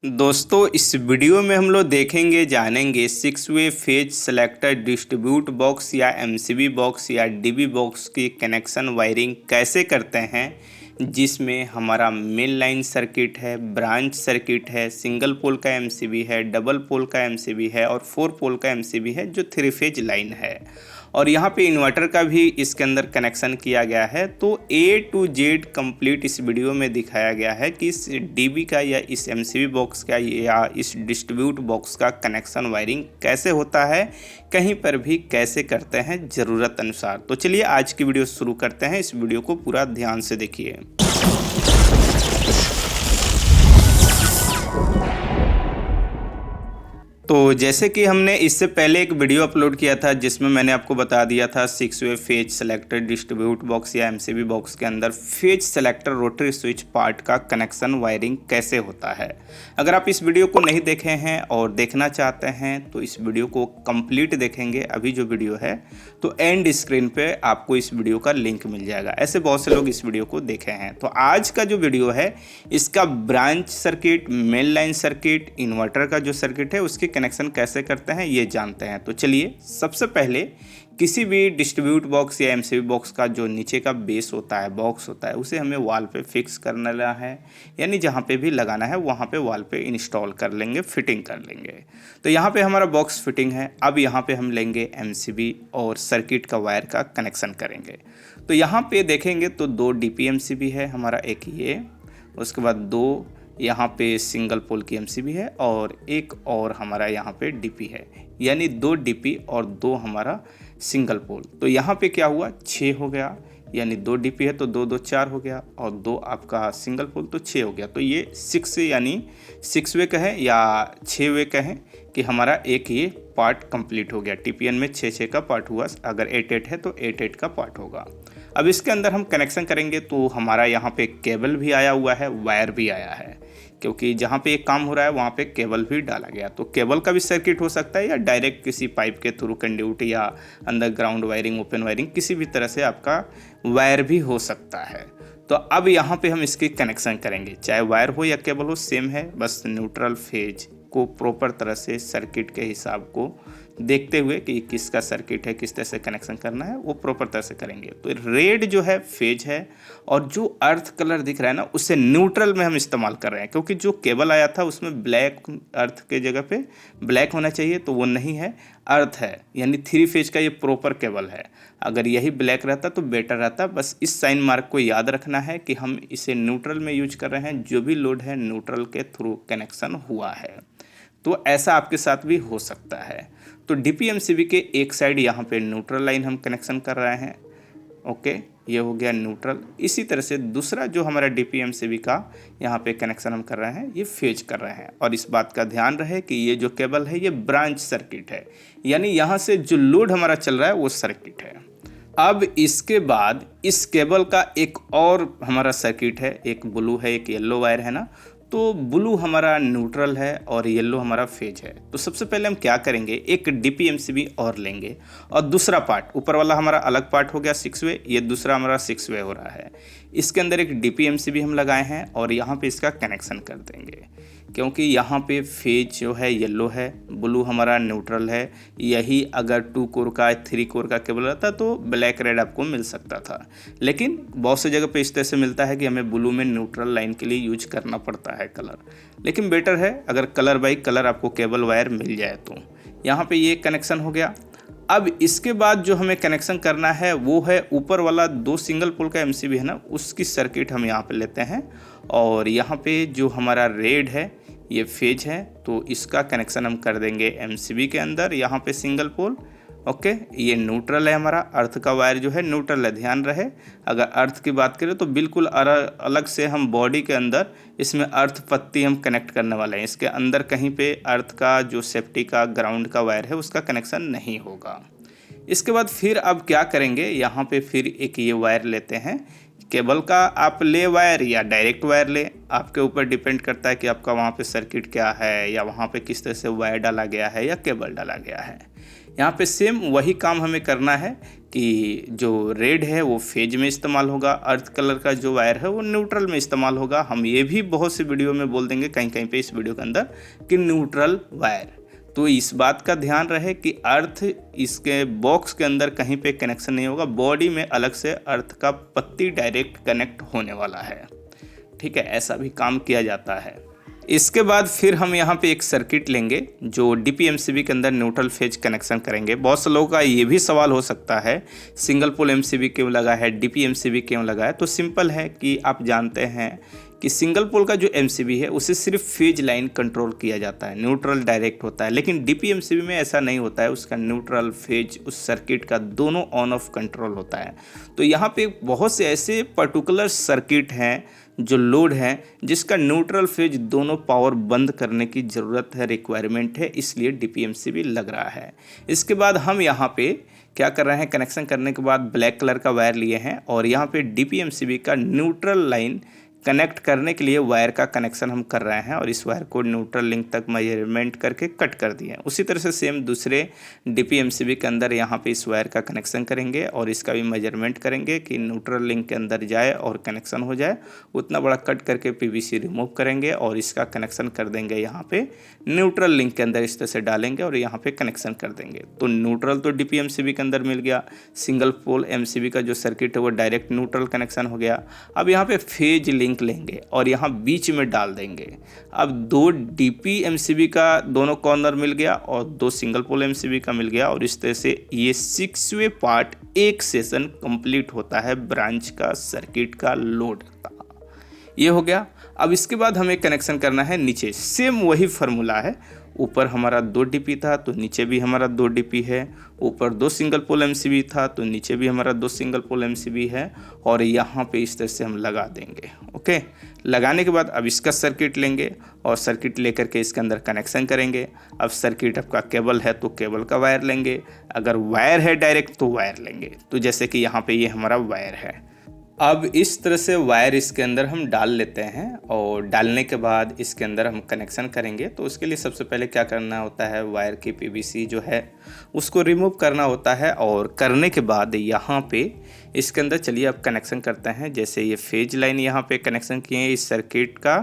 दोस्तों इस वीडियो में हम लोग देखेंगे जानेंगे 6 वे फेज सेलेक्टर डिस्ट्रीब्यूट बॉक्स या एमसीबी बॉक्स या डीबी बॉक्स की कनेक्शन वायरिंग कैसे करते हैं, जिसमें हमारा मेन लाइन सर्किट है, ब्रांच सर्किट है, सिंगल पोल का एमसीबी है, डबल पोल का एमसीबी है और 4 पोल का एमसीबी है जो 3 फेज लाइन है। और यहाँ पे इन्वर्टर का भी इसके अंदर कनेक्शन किया गया है। तो A to Z कंप्लीट इस वीडियो में दिखाया गया है कि इस डीबी का या इस एमसीबी बॉक्स का या इस डिस्ट्रीब्यूट बॉक्स का कनेक्शन वायरिंग कैसे होता है, कहीं पर भी कैसे करते हैं ज़रूरत अनुसार। तो चलिए आज की वीडियो शुरू करते हैं। इस वीडियो को पूरा ध्यान से देखिए। तो जैसे कि हमने इससे पहले एक वीडियो अपलोड किया था जिसमें मैंने आपको बता दिया था 6 वे फेज सेलेक्टर डिस्ट्रीब्यूट बॉक्स या एमसीबी बॉक्स के अंदर phase selector rotary switch part का कनेक्शन वायरिंग कैसे होता है। अगर आप इस वीडियो को नहीं देखे हैं और देखना चाहते हैं तो इस वीडियो को कंप्लीट देखेंगे। अभी जो वीडियो है तो एंड स्क्रीन पे आपको इस वीडियो का लिंक मिल जाएगा। ऐसे बहुत से लोग इस वीडियो को देखे हैं। तो आज का जो वीडियो है इसका branch circuit, main line circuit, inverter का जो सर्किट है उसकी कनेक्शन कैसे करते हैं ये जानते हैं। तो चलिए सबसे पहले किसी भी डिस्ट्रीब्यूट बॉक्स या एमसीबी बॉक्स का जो नीचे का बेस होता है, बॉक्स होता है, उसे हमें वॉल पे फिक्स करना है, यानी जहाँ पे भी लगाना है वहाँ पे वॉल पे इंस्टॉल कर लेंगे, फिटिंग कर लेंगे। तो यहाँ पे हमारा बॉक्स फिटिंग है। अब यहाँ पे हम लेंगे एमसीबी और सर्किट का वायर का कनेक्शन करेंगे। तो यहाँ पे देखेंगे तो 2 डीपी एमसीबी है हमारा, एक ये, उसके बाद 2 यहाँ पे सिंगल पोल की एमसीबी है और एक और हमारा यहाँ पे डीपी है, यानी 2 डीपी और 2 हमारा सिंगल पोल। तो यहाँ पे क्या हुआ, 6 हो गया, यानी 2 डीपी है तो 2 2 4 हो गया और 2 आपका सिंगल पोल तो 6 हो गया। तो ये 6 यानी 6 वे कहें या 6 वे कहें कि हमारा एक ये पार्ट कंप्लीट हो गया। टीपीएन में 6 का पार्ट हुआ, अगर 8 8 है तो 8 8 का पार्ट होगा। अब इसके अंदर हम कनेक्शन करेंगे तो हमारा यहाँ पे केबल भी आया हुआ है, वायर भी आया है, क्योंकि जहाँ पे एक काम हो रहा है वहाँ पे केबल भी डाला गया। तो केबल का भी सर्किट हो सकता है या डायरेक्ट किसी पाइप के थ्रू कंड्यूट या अंडरग्राउंड वायरिंग, ओपन वायरिंग, किसी भी तरह से आपका वायर भी हो सकता है। तो अब यहाँ पे हम इसकी कनेक्शन करेंगे, चाहे वायर हो या केबल हो, सेम है, बस न्यूट्रल फेज को प्रॉपर तरह से सर्किट के हिसाब को देखते हुए कि किसका सर्किट है, किस तरह से कनेक्शन करना है, वो प्रॉपर तरह से करेंगे। तो रेड जो है फेज है और जो अर्थ कलर दिख रहा है ना उसे न्यूट्रल में हम इस्तेमाल कर रहे हैं, क्योंकि जो केबल आया था उसमें ब्लैक, अर्थ के जगह पे ब्लैक होना चाहिए, तो वो नहीं है, अर्थ है, यानी 3 फेज का ये प्रॉपर केबल है। अगर यही ब्लैक रहता तो बेटर रहता। बस इस साइन मार्क को याद रखना है कि हम इसे न्यूट्रल में यूज कर रहे हैं, जो भी लोड है न्यूट्रल के थ्रू कनेक्शन हुआ है। तो ऐसा आपके साथ भी हो सकता है। तो डीपीएमसीबी के एक साइड यहाँ पे न्यूट्रल लाइन हम कनेक्शन कर रहे हैं, ओके, ये हो गया न्यूट्रल। इसी तरह से दूसरा जो हमारा डीपीएमसीबी का यहाँ पे कनेक्शन हम कर रहे हैं, ये फेज कर रहे हैं। और इस बात का ध्यान रहे कि ये जो केबल है ये ब्रांच सर्किट है, यानी यहाँ से जो लोड हमारा चल रहा है वो सर्किट है। अब इसके बाद इस केबल का एक और हमारा सर्किट है, एक ब्लू है, एक येलो वायर है ना। तो ब्लू हमारा न्यूट्रल है और येलो हमारा फेज है। तो सबसे पहले हम क्या करेंगे, एक डीपीएमसीबी और लेंगे और दूसरा पार्ट, ऊपर वाला हमारा अलग पार्ट हो गया 6 वे, ये दूसरा हमारा 6 वे हो रहा है। इसके अंदर एक डीपीएमसीबी हम लगाए हैं और यहाँ पे इसका कनेक्शन कर देंगे, क्योंकि यहाँ पे फेज जो है येलो है, ब्लू हमारा न्यूट्रल है। यही अगर 2 कोर का 3 कोर का केबल रहता तो ब्लैक रेड आपको मिल सकता था, लेकिन बहुत से जगह पे इस तरह से मिलता है कि हमें ब्लू में न्यूट्रल लाइन के लिए यूज करना पड़ता है कलर। लेकिन बेटर है अगर कलर बाई कलर आपको केबल वायर मिल जाए। तो यहाँ पे ये कनेक्शन हो गया। अब इसके बाद जो हमें कनेक्शन करना है वो है ऊपर वाला 2 सिंगल पोल का एमसीबी है ना, उसकी सर्किट हम यहाँ पे लेते हैं। और यहाँ पे जो हमारा रेड है ये फेज है, तो इसका कनेक्शन हम कर देंगे एमसीबी के अंदर, यहाँ पे सिंगल पोल, ओके। ये न्यूट्रल है हमारा, अर्थ का वायर जो है न्यूट्रल है, ध्यान रहे। अगर अर्थ की बात करें तो बिल्कुल अलग से हम बॉडी के अंदर इसमें अर्थ पत्ती हम कनेक्ट करने वाले हैं। इसके अंदर कहीं पे अर्थ का जो सेफ्टी का ग्राउंड का वायर है उसका कनेक्शन नहीं होगा। इसके बाद फिर अब क्या करेंगे, यहाँ पे फिर एक ये वायर लेते हैं, केबल का आप ले वायर या डायरेक्ट वायर ले, आपके ऊपर डिपेंड करता है कि आपका वहाँ पे सर्किट क्या है या वहाँ पे किस तरह से वायर डाला गया है या केबल डाला गया है। यहाँ पे सेम वही काम हमें करना है कि जो रेड है वो फेज में इस्तेमाल होगा, अर्थ कलर का जो वायर है वो न्यूट्रल में इस्तेमाल होगा। हम ये भी बहुत से वीडियो में बोल देंगे कहीं कहीं पे इस वीडियो के अंदर कि न्यूट्रल वायर। तो इस बात का ध्यान रहे कि अर्थ इसके बॉक्स के अंदर कहीं पे कनेक्शन नहीं होगा, बॉडी में अलग से अर्थ का पत्ती डायरेक्ट कनेक्ट होने वाला है। ठीक है, ऐसा भी काम किया जाता है। इसके बाद फिर हम यहाँ पे एक सर्किट लेंगे जो DP-MCB के अंदर न्यूट्रल फेज कनेक्शन करेंगे। बहुत से लोगों का ये भी सवाल हो सकता है सिंगल पोल MCB क्यों लगा है, DP-MCB क्यों लगा है। तो सिंपल है कि आप जानते हैं कि सिंगल पोल का जो MCB है उसे सिर्फ फेज लाइन कंट्रोल किया जाता है, न्यूट्रल डायरेक्ट होता है। लेकिन DP-MCB में ऐसा नहीं होता है, उसका न्यूट्रल फेज उस सर्किट का दोनों ऑन ऑफ कंट्रोल होता है। तो यहाँ पे बहुत से ऐसे पर्टिकुलर सर्किट हैं जो लोड है जिसका न्यूट्रल फेज दोनों पावर बंद करने की ज़रूरत है, रिक्वायरमेंट है, इसलिए DP-MCB लग रहा है। इसके बाद हम यहाँ पे क्या कर रहे हैं, कनेक्शन करने के बाद ब्लैक कलर का वायर लिए हैं और यहाँ पे DP-MCB का न्यूट्रल लाइन कनेक्ट करने के लिए वायर का कनेक्शन हम कर रहे हैं और इस वायर को न्यूट्रल लिंक तक मेजरमेंट करके कट कर दिए। उसी तरह से सेम दूसरे DP-MCB के अंदर यहाँ पे इस वायर का कनेक्शन करेंगे और इसका भी मेजरमेंट करेंगे कि न्यूट्रल लिंक के अंदर जाए और कनेक्शन हो जाए। उतना बड़ा कट करके PVC रिमूव करेंगे और इसका कनेक्शन कर देंगे यहाँ पे न्यूट्रल लिंक के अंदर, इस तरह से डालेंगे और यहाँ पे कनेक्शन कर देंगे। तो न्यूट्रल तो DP-MCB के अंदर मिल गया, सिंगल पोल MCB का जो सर्किट है वो डायरेक्ट न्यूट्रल कनेक्शन हो गया। अब यहाँ पे फेज लिंक लेंगे और यहाँ बीच में डाल देंगे। अब दो DP-MCB का दोनों कॉर्नर मिल गया और दो सिंगल पोल MCB का मिल गया और इस तरह से ये 6 वे पार्ट एक सेशन कंप्लीट होता है ब्रांच का सर्किट का लोड का। ये हो गया। अब इसके बाद हमें कनेक्शन करना है नीचे, सेम वही फार्मूला है। ऊपर हमारा 2 DP था तो नीचे भी हमारा 2 DP है, ऊपर 2 सिंगल पोल MCB था तो नीचे भी हमारा 2 सिंगल पोल MCB है और यहाँ पे इस तरह से हम लगा देंगे। ओके, लगाने के बाद अब इसका सर्किट लेंगे और सर्किट लेकर के इसके अंदर कनेक्शन करेंगे। अब सर्किट आपका केबल है तो केबल का वायर लेंगे, अगर वायर है डायरेक्ट तो वायर लेंगे। तो जैसे कि यहाँ पे ये हमारा वायर है। अब इस तरह से वायर इसके अंदर हम डाल लेते हैं और डालने के बाद इसके अंदर हम कनेक्शन करेंगे। तो उसके लिए सबसे पहले क्या करना होता है, वायर की PVC जो है उसको रिमूव करना होता है और करने के बाद यहाँ पे इसके अंदर चलिए अब कनेक्शन करते हैं। जैसे ये फेज लाइन यहाँ पे कनेक्शन किए हैं इस सर्किट का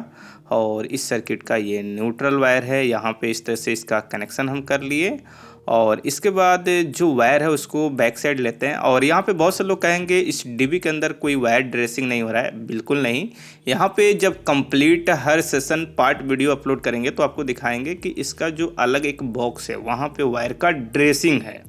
और इस सर्किट का ये न्यूट्रल वायर है, यहाँ पे इस तरह से इसका कनेक्शन हम कर लिए और इसके बाद जो वायर है उसको बैक साइड लेते हैं। और यहाँ पे बहुत से लोग कहेंगे इस DB के अंदर कोई वायर ड्रेसिंग नहीं हो रहा है, बिल्कुल नहीं। यहाँ पे जब कंप्लीट हर सेशन पार्ट वीडियो अपलोड करेंगे तो आपको दिखाएंगे कि इसका जो अलग एक बॉक्स है वहाँ पे वायर का ड्रेसिंग है,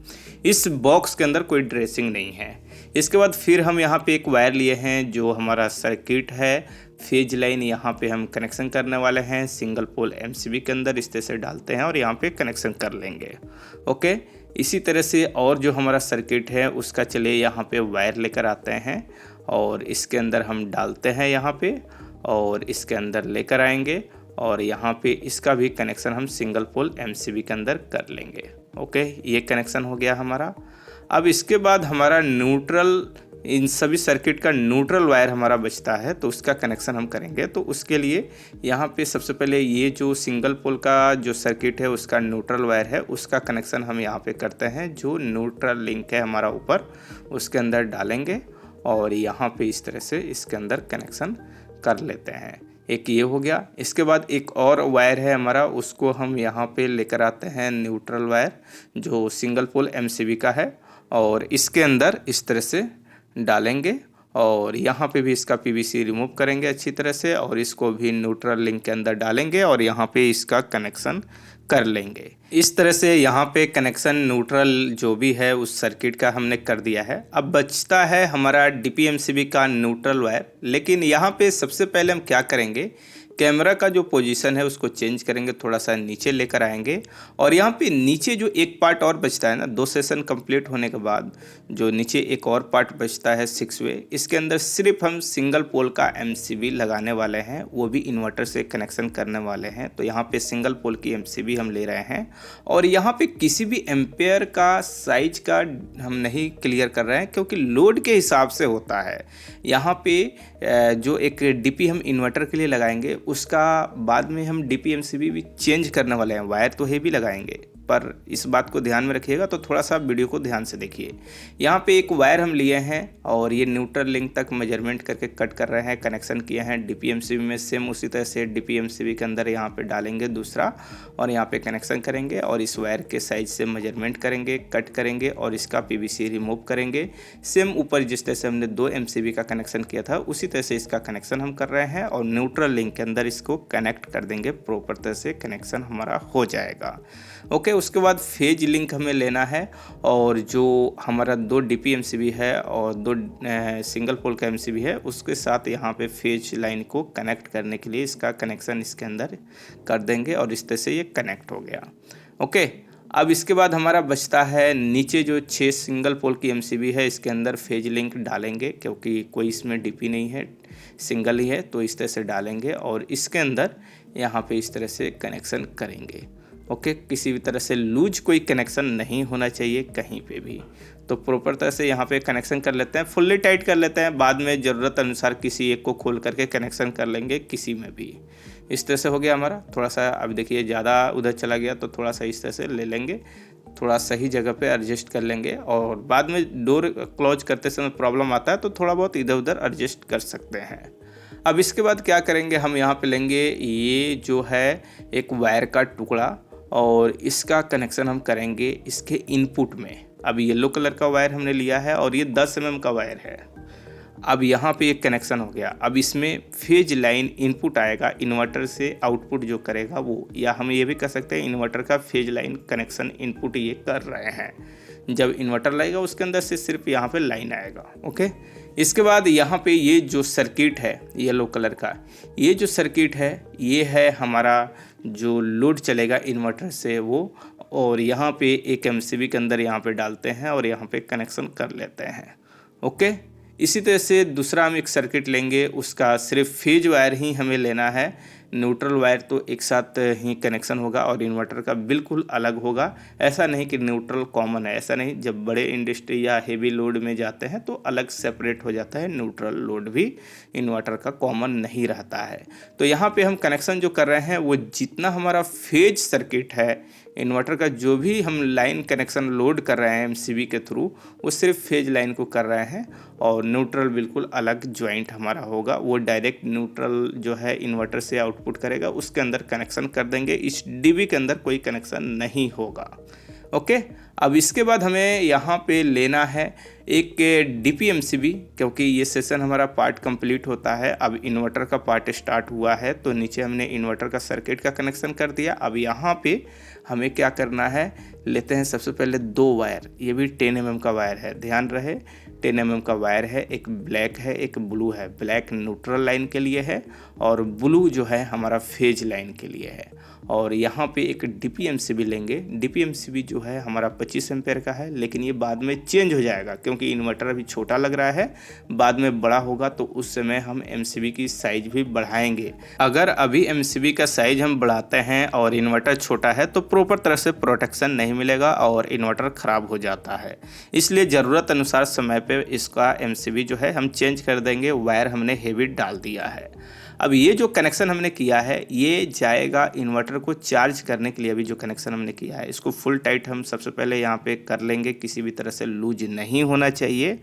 इस बॉक्स के अंदर कोई ड्रेसिंग नहीं है। इसके बाद फिर हम यहाँ पे एक वायर लिए हैं जो हमारा सर्किट है, फेज लाइन यहाँ पे हम कनेक्शन करने वाले हैं सिंगल पोल MCB के अंदर, इस तरह से डालते हैं और यहाँ पे कनेक्शन कर लेंगे। ओके, इसी तरह से और जो हमारा सर्किट है उसका चलिए यहाँ पे वायर लेकर आते हैं और इसके अंदर हम डालते हैं यहाँ पे और इसके अंदर लेकर आएंगे और यहाँ पे इसका भी कनेक्शन हम सिंगल पोल MCB के अंदर कर लेंगे। ओके, ये कनेक्शन हो गया हमारा। अब इसके बाद हमारा न्यूट्रल, इन सभी सर्किट का न्यूट्रल वायर हमारा बचता है तो उसका कनेक्शन हम करेंगे। तो उसके लिए यहाँ पे सबसे पहले ये जो सिंगल पोल का जो सर्किट है उसका न्यूट्रल वायर है उसका कनेक्शन हम यहाँ पे करते हैं। जो न्यूट्रल लिंक है हमारा ऊपर उसके अंदर डालेंगे और यहाँ पे इस तरह से इसके अंदर कनेक्शन कर लेते हैं। एक ये हो गया। इसके बाद एक और वायर है हमारा, उसको हम यहाँ पे लेकर आते हैं न्यूट्रल वायर जो सिंगल पोल MCB का है और इसके अंदर इस तरह से डालेंगे और यहाँ पे भी इसका PVC रिमूव करेंगे अच्छी तरह से और इसको भी न्यूट्रल लिंक के अंदर डालेंगे और यहाँ पे इसका कनेक्शन कर लेंगे। इस तरह से यहाँ पे कनेक्शन न्यूट्रल जो भी है उस सर्किट का हमने कर दिया है। अब बचता है हमारा DP-MCB का न्यूट्रल वायर। लेकिन यहाँ पे सबसे पहले हम क्या करेंगे, कैमरा का जो पोजीशन है उसको चेंज करेंगे, थोड़ा सा नीचे लेकर आएंगे और यहाँ पे नीचे जो एक पार्ट और बचता है ना, 2 सेशन कंप्लीट होने के बाद जो नीचे एक और पार्ट बचता है 6 वे, इसके अंदर सिर्फ हम सिंगल पोल का MCB लगाने वाले हैं, वो भी इन्वर्टर से कनेक्शन करने वाले हैं। तो यहाँ पे सिंगल पोल की MCB हम ले रहे हैं और यहाँ पे किसी भी एम्पेयर का साइज का हम नहीं क्लियर कर रहे हैं क्योंकि लोड के हिसाब से होता है। यहाँ पे जो एक DP हम इन्वर्टर के लिए लगाएंगे उसका बाद में हम DP-MCB भी चेंज करने वाले हैं। वायर तो हेवी लगाएंगे पर इस बात को ध्यान में रखिएगा, तो थोड़ा सा वीडियो को ध्यान से देखिए। यहाँ पे एक वायर हम लिए हैं और ये न्यूट्रल लिंक तक मेजरमेंट करके कट कर रहे हैं, कनेक्शन किए हैं DPMCB में। सेम उसी तरह से DPMCB के अंदर यहाँ पे डालेंगे दूसरा और यहाँ पे कनेक्शन करेंगे और इस वायर के साइज से मेजरमेंट करेंगे, कट करेंगे और इसका PVC रिमूव करेंगे। सेम ऊपर जिस तरह से हमने 2 MCB का कनेक्शन किया था उसी तरह से इसका कनेक्शन हम कर रहे हैं और न्यूट्रल लिंक के अंदर इसको कनेक्ट कर देंगे। प्रॉपर तरह से कनेक्शन हमारा हो जाएगा। ओके, उसके बाद फेज लिंक हमें लेना है और जो हमारा 2 DPMCB है और 2 सिंगल पोल का MCB है उसके साथ यहाँ पे फेज लाइन को कनेक्ट करने के लिए इसका कनेक्शन इसके अंदर कर देंगे और इस तरह से ये कनेक्ट हो गया। ओके, अब इसके बाद हमारा बचता है नीचे जो 6 सिंगल पोल की MCB है, इसके अंदर फेज लिंक डालेंगे क्योंकि कोई इसमें DP नहीं है, सिंगल ही है, तो इस तरह से डालेंगे और इसके अंदर यहाँ पे इस तरह से कनेक्शन करेंगे। ओके, किसी भी तरह से लूज कोई कनेक्शन नहीं होना चाहिए कहीं पे भी। तो प्रॉपर तरह से यहाँ पे कनेक्शन कर लेते हैं, फुल्ली टाइट कर लेते हैं, बाद में ज़रूरत अनुसार किसी एक को खोल करके कनेक्शन कर लेंगे किसी में भी। इस तरह से हो गया हमारा। थोड़ा सा अब देखिए ज़्यादा उधर चला गया तो थोड़ा सा इस तरह से ले लेंगे, थोड़ा सही जगह पे एडजस्ट कर लेंगे और बाद में डोर क्लोज करते समय प्रॉब्लम आता है तो थोड़ा बहुत इधर उधर एडजस्ट कर सकते हैं। अब इसके बाद क्या करेंगे, हम यहाँ पे लेंगे ये जो है एक वायर का टुकड़ा और इसका कनेक्शन हम करेंगे इसके इनपुट में। अब येलो कलर का वायर हमने लिया है और ये 10 mm का वायर है। अब यहाँ पे एक कनेक्शन हो गया। अब इसमें फेज लाइन इनपुट आएगा, इन्वर्टर से आउटपुट जो करेगा वो, या हम ये भी कर सकते हैं इन्वर्टर का फेज लाइन कनेक्शन इनपुट ये कर रहे हैं। जब इन्वर्टर लगेगा उसके अंदर से सिर्फ यहाँ पे लाइन आएगा। ओके, इसके बाद यहाँ पे ये जो सर्किट है येलो कलर का, ये जो सर्किट है ये है हमारा जो लोड चलेगा इन्वर्टर से वो, और यहाँ पे एक MCB के अंदर यहाँ पे डालते हैं और यहाँ पे कनेक्शन कर लेते हैं। ओके, इसी तरह से दूसरा हम एक सर्किट लेंगे, उसका सिर्फ फेज वायर ही हमें लेना है, न्यूट्रल वायर तो एक साथ ही कनेक्शन होगा और इन्वर्टर का बिल्कुल अलग होगा। ऐसा नहीं कि न्यूट्रल कॉमन है, ऐसा नहीं। जब बड़े इंडस्ट्री या हेवी लोड में जाते हैं तो अलग सेपरेट हो जाता है, न्यूट्रल लोड भी इन्वर्टर का कॉमन नहीं रहता है। तो यहाँ पे हम कनेक्शन जो कर रहे हैं वो जितना हमारा फेज सर्किट है इन्वर्टर का, जो भी हम लाइन कनेक्शन लोड कर रहे हैं MCB के थ्रू, वो सिर्फ फेज लाइन को कर रहे हैं और न्यूट्रल बिल्कुल अलग जॉइंट हमारा होगा। वो डायरेक्ट न्यूट्रल जो है इन्वर्टर से आउटपुट करेगा, उसके अंदर कनेक्शन कर देंगे। इस DB के अंदर कोई कनेक्शन नहीं होगा। ओके, अब इसके बाद हमें यहाँ पे लेना है एक DPMCB, क्योंकि ये सेशन हमारा पार्ट कंप्लीट होता है। अब इन्वर्टर का पार्ट स्टार्ट हुआ है तो नीचे हमने इन्वर्टर का सर्किट का कनेक्शन कर दिया। अब यहाँ पे हमें क्या करना है, लेते हैं सबसे पहले 2 वायर, ये भी 10 mm का वायर है, ध्यान रहे 10 mm का वायर है। एक ब्लैक है एक ब्लू है, ब्लैक न्यूट्रल लाइन के लिए है और ब्लू जो है हमारा फेज लाइन के लिए है। और यहाँ पे एक DPMCB लेंगे। DPMCB जो है हमारा 25 एम्पेयर का है, लेकिन ये बाद में चेंज हो जाएगा क्योंकि इन्वर्टर अभी छोटा लग रहा है, बाद में बड़ा होगा तो उस समय हम MCB की साइज भी बढ़ाएंगे। अगर अभी MCB का साइज हम बढ़ाते हैं और इन्वर्टर छोटा है तो प्रॉपर तरह से प्रोटेक्शन नहीं मिलेगा और इन्वर्टर ख़राब हो जाता है। इसलिए ज़रूरत अनुसार समय पे इसका MCB जो है हम चेंज कर देंगे। वायर हमने हेवी डाल दिया है। अब ये जो कनेक्शन हमने किया है ये जाएगा इन्वर्टर को चार्ज करने के लिए। अभी जो कनेक्शन हमने किया है इसको फुल टाइट हम सबसे पहले यहाँ पे कर लेंगे, किसी भी तरह से लूज नहीं होना चाहिए।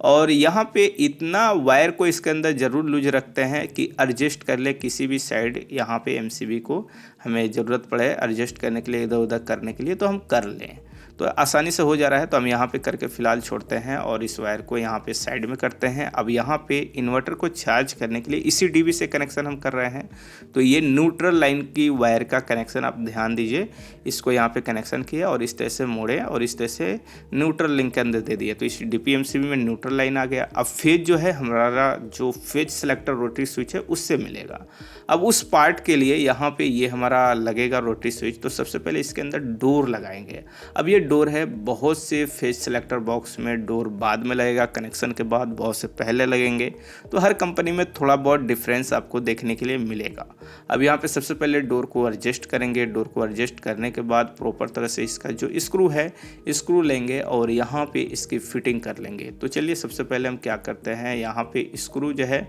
और यहाँ पे इतना वायर को इसके अंदर ज़रूर लूज रखते हैं कि एडजस्ट कर ले किसी भी साइड, यहाँ पे MCB को हमें ज़रूरत पड़े एडजस्ट करने के लिए, इधर उधर करने के लिए तो हम कर लें। तो आसानी से हो जा रहा है तो हम यहाँ पे करके फ़िलहाल छोड़ते हैं और इस वायर को यहाँ पे साइड में करते हैं। अब यहाँ पे इन्वर्टर को चार्ज करने के लिए इसी DB से कनेक्शन हम कर रहे हैं। तो ये न्यूट्रल लाइन की वायर का कनेक्शन आप ध्यान दीजिए, इसको यहाँ पे कनेक्शन किया और इस तरह से मोड़े और इस तरह से न्यूट्रल लिंक के अंदर दे दिया। तो इस DPMCB में न्यूट्रल लाइन आ गया। अब फेज जो है हमारा जो फेज सेलेक्टर रोटरी स्विच है उससे मिलेगा। अब उस पार्ट के लिए यहाँ पे ये हमारा लगेगा रोटरी स्विच। तो सबसे पहले इसके अंदर डोर लगाएंगे। अब ये डोर है, बहुत से फेज सेलेक्टर बॉक्स में डोर बाद में लगेगा, कनेक्शन के बाद बहुत से पहले लगेंगे। तो हर कंपनी में थोड़ा बहुत डिफरेंस आपको देखने के लिए मिलेगा। अब यहाँ पे सबसे पहले डोर को एडजस्ट करेंगे। डोर को एडजस्ट करने के बाद प्रॉपर तरह से इसका जो स्क्रू है स्क्रू लेंगे और यहाँ पे इसकी फिटिंग कर लेंगे। तो चलिए सबसे पहले हम क्या करते हैं, यहाँ पे स्क्रू जो है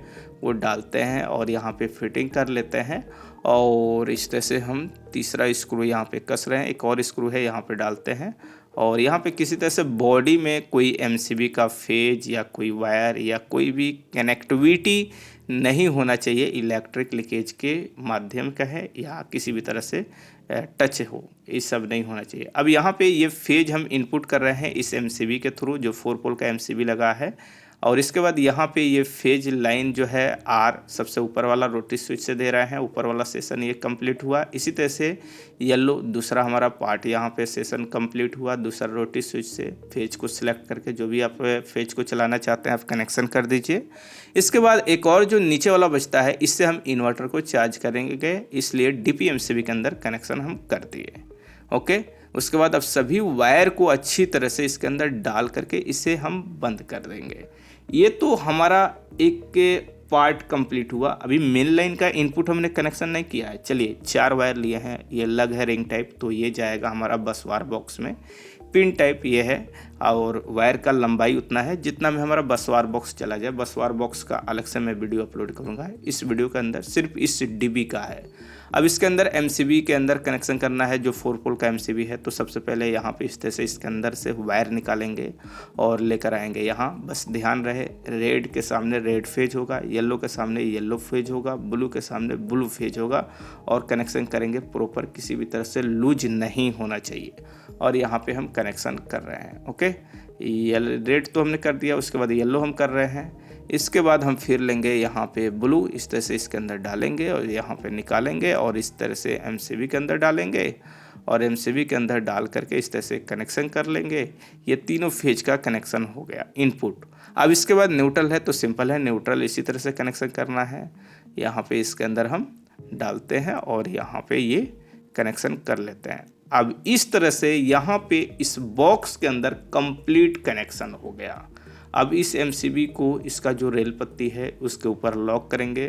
वो डालते हैं और यहाँ पे फिटिंग कर लेते हैं और इस तरह से हम तीसरा स्क्रू यहाँ पे कस रहे हैं। एक और स्क्रू है यहाँ पे डालते हैं और यहाँ पे किसी तरह से बॉडी में कोई एमसीबी का फेज या कोई वायर या कोई भी कनेक्टिविटी नहीं होना चाहिए, इलेक्ट्रिक लीकेज के माध्यम का है या किसी भी तरह से टच हो, ये सब नहीं होना चाहिए। अब यहाँ पे ये फेज हम इनपुट कर रहे हैं इस एमसीबी के थ्रू, जो 4 पोल का एमसीबी लगा है। और इसके बाद यहाँ पे ये फेज लाइन जो है आर सबसे ऊपर वाला रोटरी स्विच से दे रहे हैं। ऊपर वाला सेशन ये कंप्लीट हुआ। इसी तरह से येलो दूसरा हमारा पार्ट यहाँ पे सेशन कंप्लीट हुआ। दूसरा रोटरी स्विच से फेज को सिलेक्ट करके जो भी आप फेज को चलाना चाहते हैं आप कनेक्शन कर दीजिए। इसके बाद एक और जो नीचे वाला बचता है, इससे हम इन्वर्टर को चार्ज करेंगे, इसलिए डीपीएमसीबी के अंदर कनेक्शन हम कर दिए। ओके, उसके बाद अब सभी वायर को अच्छी तरह से इसके अंदर डाल करके इसे हम बंद कर देंगे। ये तो हमारा एक पार्ट कंप्लीट हुआ। अभी मेन लाइन का इनपुट हमने कनेक्शन नहीं किया है। चलिए 4 वायर लिए हैं, ये लग है रिंग टाइप, तो ये जाएगा हमारा बस वार बॉक्स में। पिन टाइप ये है और वायर का लंबाई उतना है जितना में हमारा बस वार बॉक्स चला जाए। बस वार बॉक्स का अलग से मैं वीडियो अपलोड करूँगा। इस वीडियो के अंदर सिर्फ इस डीबी का है। अब इसके अंदर एमसीबी के अंदर कनेक्शन करना है, जो 4 पोल का एमसीबी है। तो सबसे पहले यहाँ पे इस तरह से इसके अंदर से वायर निकालेंगे और लेकर आएंगे यहाँ। बस ध्यान रहे, रेड के सामने रेड फेज होगा, येलो के सामने येलो फेज होगा, ब्लू के सामने ब्लू फेज होगा और कनेक्शन करेंगे प्रॉपर, किसी भी तरह से लूज नहीं होना चाहिए। और यहाँ पे हम कनेक्शन कर रहे हैं। ओके, रेड तो हमने कर दिया, उसके बाद येलो हम कर रहे हैं। इसके बाद हम फिर लेंगे यहाँ पे ब्लू, इस तरह से इसके अंदर डालेंगे और यहाँ पे निकालेंगे और इस तरह से एमसीबी के अंदर डालेंगे और एमसीबी के अंदर डाल करके इस तरह से कनेक्शन कर लेंगे। ये तीनों फेज का कनेक्शन हो गया इनपुट। अब इसके बाद न्यूट्रल है तो सिंपल है, न्यूट्रल इसी तरह से कनेक्शन करना है। यहाँ पे इसके अंदर हम डालते हैं और यहाँ पे ये कनेक्शन कर लेते हैं। अब इस तरह से यहाँ पे इस बॉक्स के अंदर कंप्लीट कनेक्शन हो गया। अब इस एमसीबी को इसका जो रेल पत्ती है उसके ऊपर लॉक करेंगे,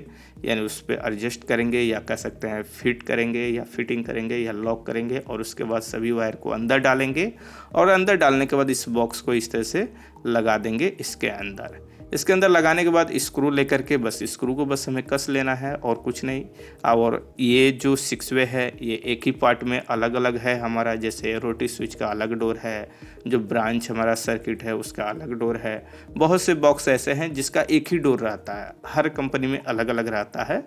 यानी उस पर एडजस्ट करेंगे या कह सकते हैं फिट करेंगे या फिटिंग करेंगे या लॉक करेंगे। और उसके बाद सभी वायर को अंदर डालेंगे और अंदर डालने के बाद इस बॉक्स को इस तरह से लगा देंगे इसके अंदर। इसके अंदर लगाने के बाद स्क्रू लेकर के बस स्क्रू को बस हमें कस लेना है और कुछ नहीं। और ये जो 6 वे है ये एक ही पार्ट में अलग अलग है हमारा, जैसे रोटरी स्विच का अलग डोर है, जो ब्रांच हमारा सर्किट है उसका अलग डोर है। बहुत से बॉक्स ऐसे हैं जिसका एक ही डोर रहता है, हर कंपनी में अलग अलग रहता है।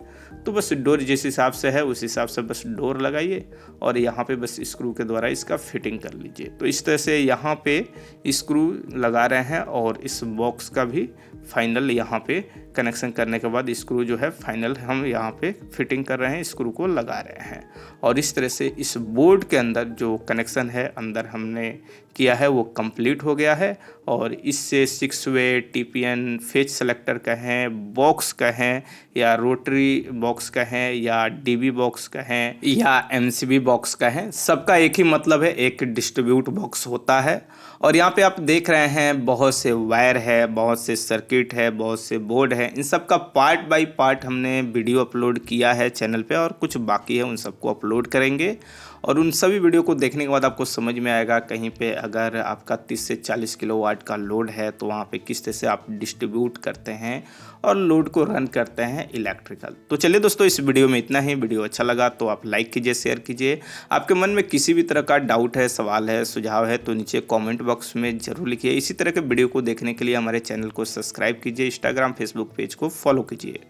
तो बस डोर जिस हिसाब से है उस हिसाब से बस डोर लगाइए और यहाँ पे बस स्क्रू के द्वारा इसका फिटिंग कर लीजिए। तो इस तरह से यहाँ पे स्क्रू लगा रहे हैं और इस बॉक्स का भी फाइनल यहाँ पे कनेक्शन करने के बाद स्क्रू जो है फाइनल हम यहाँ पे फिटिंग कर रहे हैं, स्क्रू को लगा रहे हैं। और इस तरह से इस बोर्ड के अंदर जो कनेक्शन है अंदर हमने किया है वो कंप्लीट हो गया है। और इससे 6 वे टीपीएन फेज सेलेक्टर कहें, बॉक्स कहें या रोटरी बॉक्स कहें या डीबी बॉक्स कहें या एमसीबी बॉक्स कहें, सबका एक ही मतलब है, एक डिस्ट्रीब्यूट बॉक्स होता है। और यहाँ पे आप देख रहे हैं बहुत से वायर है, बहुत से सर्किट है, बहुत से बोर्ड है। इन सब का पार्ट बाय पार्ट हमने वीडियो अपलोड किया है चैनल पे और कुछ बाकी है, उन सबको अपलोड करेंगे। और उन सभी वीडियो को देखने के बाद आपको समझ में आएगा कहीं पे अगर आपका 30 से 40 किलोवाट का लोड है तो वहाँ पे किस तरह से आप डिस्ट्रीब्यूट करते हैं और लोड को रन करते हैं इलेक्ट्रिकल। तो चलिए दोस्तों, इस वीडियो में इतना ही। वीडियो अच्छा लगा तो आप लाइक कीजिए, शेयर कीजिए। आपके मन में किसी भी तरह का डाउट है, सवाल है, सुझाव है तो नीचे कॉमेंट बॉक्स में जरूर लिखिए। इसी तरह के वीडियो को देखने के लिए हमारे चैनल को सब्सक्राइब कीजिए, इंस्टाग्राम फेसबुक पेज को फॉलो कीजिए।